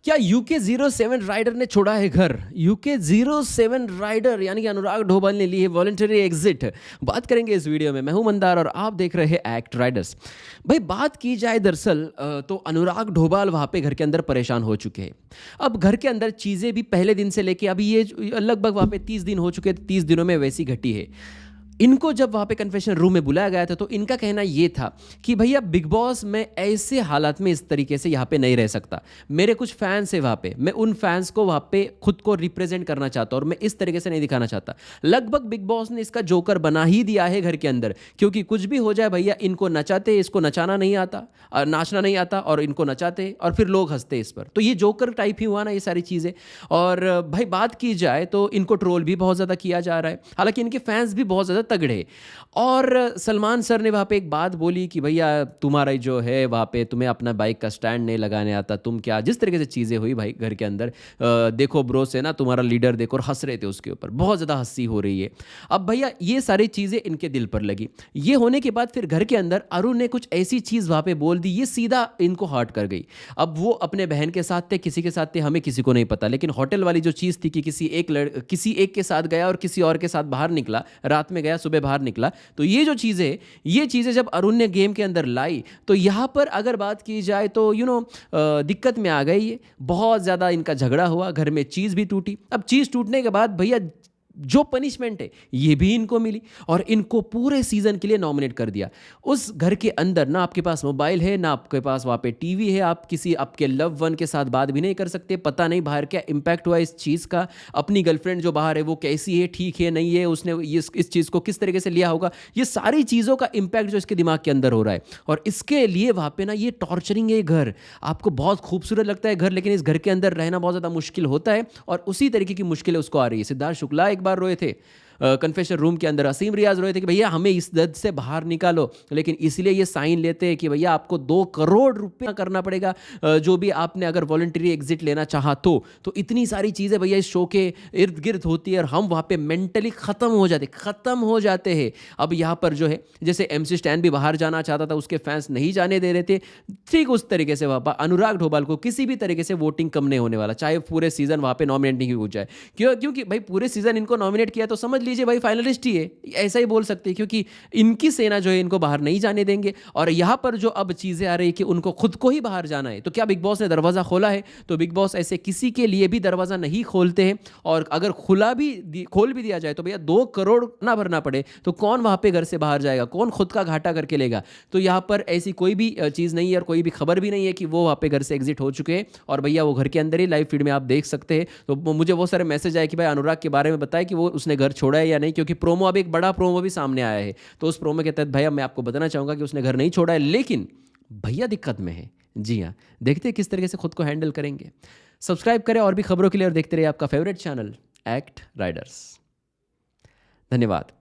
क्या UK07 rider ने छोड़ा है घर? UK07 राइडर यानी कि अनुराग ढोबल ने ली है वॉलंटरी एग्जिट। बात करेंगे इस वीडियो में। मैं हूं मंदार और आप देख रहे हैं एक्ट राइडर्स। भाई बात की जाए दरअसल तो अनुराग ढोबल वहां पे घर के अंदर परेशान हो चुके हैं। अब घर के अंदर चीज़ें भी पहले दिन से लेके अभी ये लगभग वहां पे 30 दिन हो चुके हैं, 30 दिनों में वैसी घटी है। इनको जब वहाँ पे कन्फेशन रूम में बुलाया गया था तो इनका कहना ये था कि भैया बिग बॉस में ऐसे हालात में इस तरीके से यहाँ पे नहीं रह सकता। मेरे कुछ फैंस है वहाँ पे, मैं उन फैंस को वहाँ पे खुद को रिप्रेजेंट करना चाहता हूँ और मैं इस तरीके से नहीं दिखाना चाहता। लगभग बिग बॉस ने इसका जोकर बना ही दिया है घर के अंदर, क्योंकि कुछ भी हो जाए भैया इनको नचाते, इसको नचाना नहीं आता, नाचना नहीं आता और इनको नचाते और फिर लोग हंसते इस पर। तो ये जोकर टाइप ही हुआ ना ये सारी चीज़ें। और भाई बात की जाए तो इनको ट्रोल भी बहुत ज़्यादा किया जा रहा है, हालांकि इनके फैंस भी बहुत ज़्यादा तगड़े। और सलमान सर ने वहाँ पे एक बात बोली कि भैया तुम्हारा जो है वहाँ पे तुम्हें अपना बाइक का स्टैंड नहीं लगाने आता, तुम क्या, जिस तरीके से चीज़ें हुई भाई घर के अंदर, देखो ब्रो से ना तुम्हारा लीडर देखो, और हंस रहे थे उसके ऊपर, बहुत ज़्यादा हंसी हो रही है। अब भैया ये सारी चीज़ें इनके दिल पर लगी। ये होने के बाद फिर घर के अंदर अरुण ने कुछ ऐसी चीज़ वहाँ पे बोल दी, ये सीधा इनको हर्ट कर गई। अब वो अपने बहन के साथ थे, किसी के साथ थे हमें किसी को नहीं पता, लेकिन होटल वाली जो चीज़ थी कि किसी एक के साथ गया और किसी और के साथ बाहर निकला, रात में गया सुबह बाहर निकला। तो ये जो चीज़ें, ये चीज़ें जब अरुण ने गेम के अंदर लाई तो यहाँ पर अगर बात की जाए तो दिक्कत में आ गई। ये बहुत ज़्यादा इनका झगड़ा हुआ, घर में चीज़ भी टूटी। अब चीज़ टूटने के बाद भैया जो पनिशमेंट है ये भी इनको मिली और इनको पूरे सीजन के लिए नॉमिनेट कर दिया। उस घर के अंदर ना आपके पास मोबाइल है, ना आपके पास वहाँ पे टीवी है, आप किसी आपके लव वन के साथ बात भी नहीं कर सकते। पता नहीं बाहर क्या इम्पैक्ट हुआ इस चीज़ का, अपनी गर्लफ्रेंड जो बाहर है वो कैसी है, ठीक है नहीं है, उसने इस चीज़ को किस तरीके से लिया होगा, ये सारी चीज़ों का इम्पैक्ट जो इसके दिमाग के अंदर हो रहा है। और इसके लिए वहाँ पे ना ये टॉर्चरिंग है घर। आपको बहुत खूबसूरत लगता है घर, लेकिन इस घर के अंदर रहना बहुत ज़्यादा मुश्किल होता है और उसी तरीके की मुश्किलें उसको आ रही है। सिद्धार्थ शुक्ला एक बार रोए थे कन्फेशन रूम के अंदर, असीम रियाज रोए थे कि भैया हमें इस दर्द से बाहर निकालो, लेकिन इसलिए ये साइन लेते हैं कि भैया आपको 2 करोड़ रुपया करना पड़ेगा जो भी आपने अगर वॉलंटरी एग्जिट लेना चाहा तो इतनी सारी चीज़ें भैया इस शो के इर्द गिर्द होती है और हम वहाँ पे मेंटली ख़त्म हो जाते हैं। अब यहाँ पर जो है जैसे MC स्टैन भी बाहर जाना चाहता था, उसके फैंस नहीं जाने दे रहे थे, ठीक उस तरीके से वहाँ पर अनुराग ढोबल को किसी भी तरीके से वोटिंग कम नहीं होने वाला, चाहे पूरे सीजन वहाँ पे नॉमिनेट नहीं हो जाए। क्योंकि भाई पूरे सीजन इनको नॉमिनेट किया तो समझ लीजिए भाई फाइनलिस्ट ही है, ऐसा ही बोल सकते हैं, क्योंकि इनकी सेना जो है इनको बाहर नहीं जाने देंगे। और यहाँ पर जो अब चीज़ें आ रही कि उनको खुद को ही बाहर जाना है, तो क्या बिग बॉस ने दरवाज़ा खोला है? तो बिग बॉस ऐसे किसी के लिए भी दरवाज़ा नहीं खोलते हैं। और अगर खोल भी दिया जाए तो भैया 2 करोड़ ना भरना पड़े तो कौन वहाँ पे घर से बाहर जाएगा, कौन खुद का घाटा करके लेगा? तो यहाँ पर ऐसी कोई भी चीज़ नहीं है और कोई भी खबर भी नहीं है कि वो वहाँ पे घर से एग्जिट हो चुके हैं। और भैया वो घर के अंदर ही लाइव फीड में आप देख सकते हैं। तो मुझे बहुत सारे मैसेज आए कि भाई अनुराग के बारे में बताए कि वो उसने घर छोड़ा है या नहीं, क्योंकि प्रोमो, अब एक बड़ा प्रोमो भी सामने आया है। तो उस प्रोमो के तहत भैया मैं आपको बताना चाहूँगा कि उसने घर नहीं छोड़ा है, लेकिन भैया दिक्कत में है। जी हाँ, देखते हैं किस तरीके से खुद को हैंडल करेंगे। सब्सक्राइब करें और भी खबरों के लिए और देखते रहिए आपका फेवरेट चैनल एक्ट राइडर्स। धन्यवाद।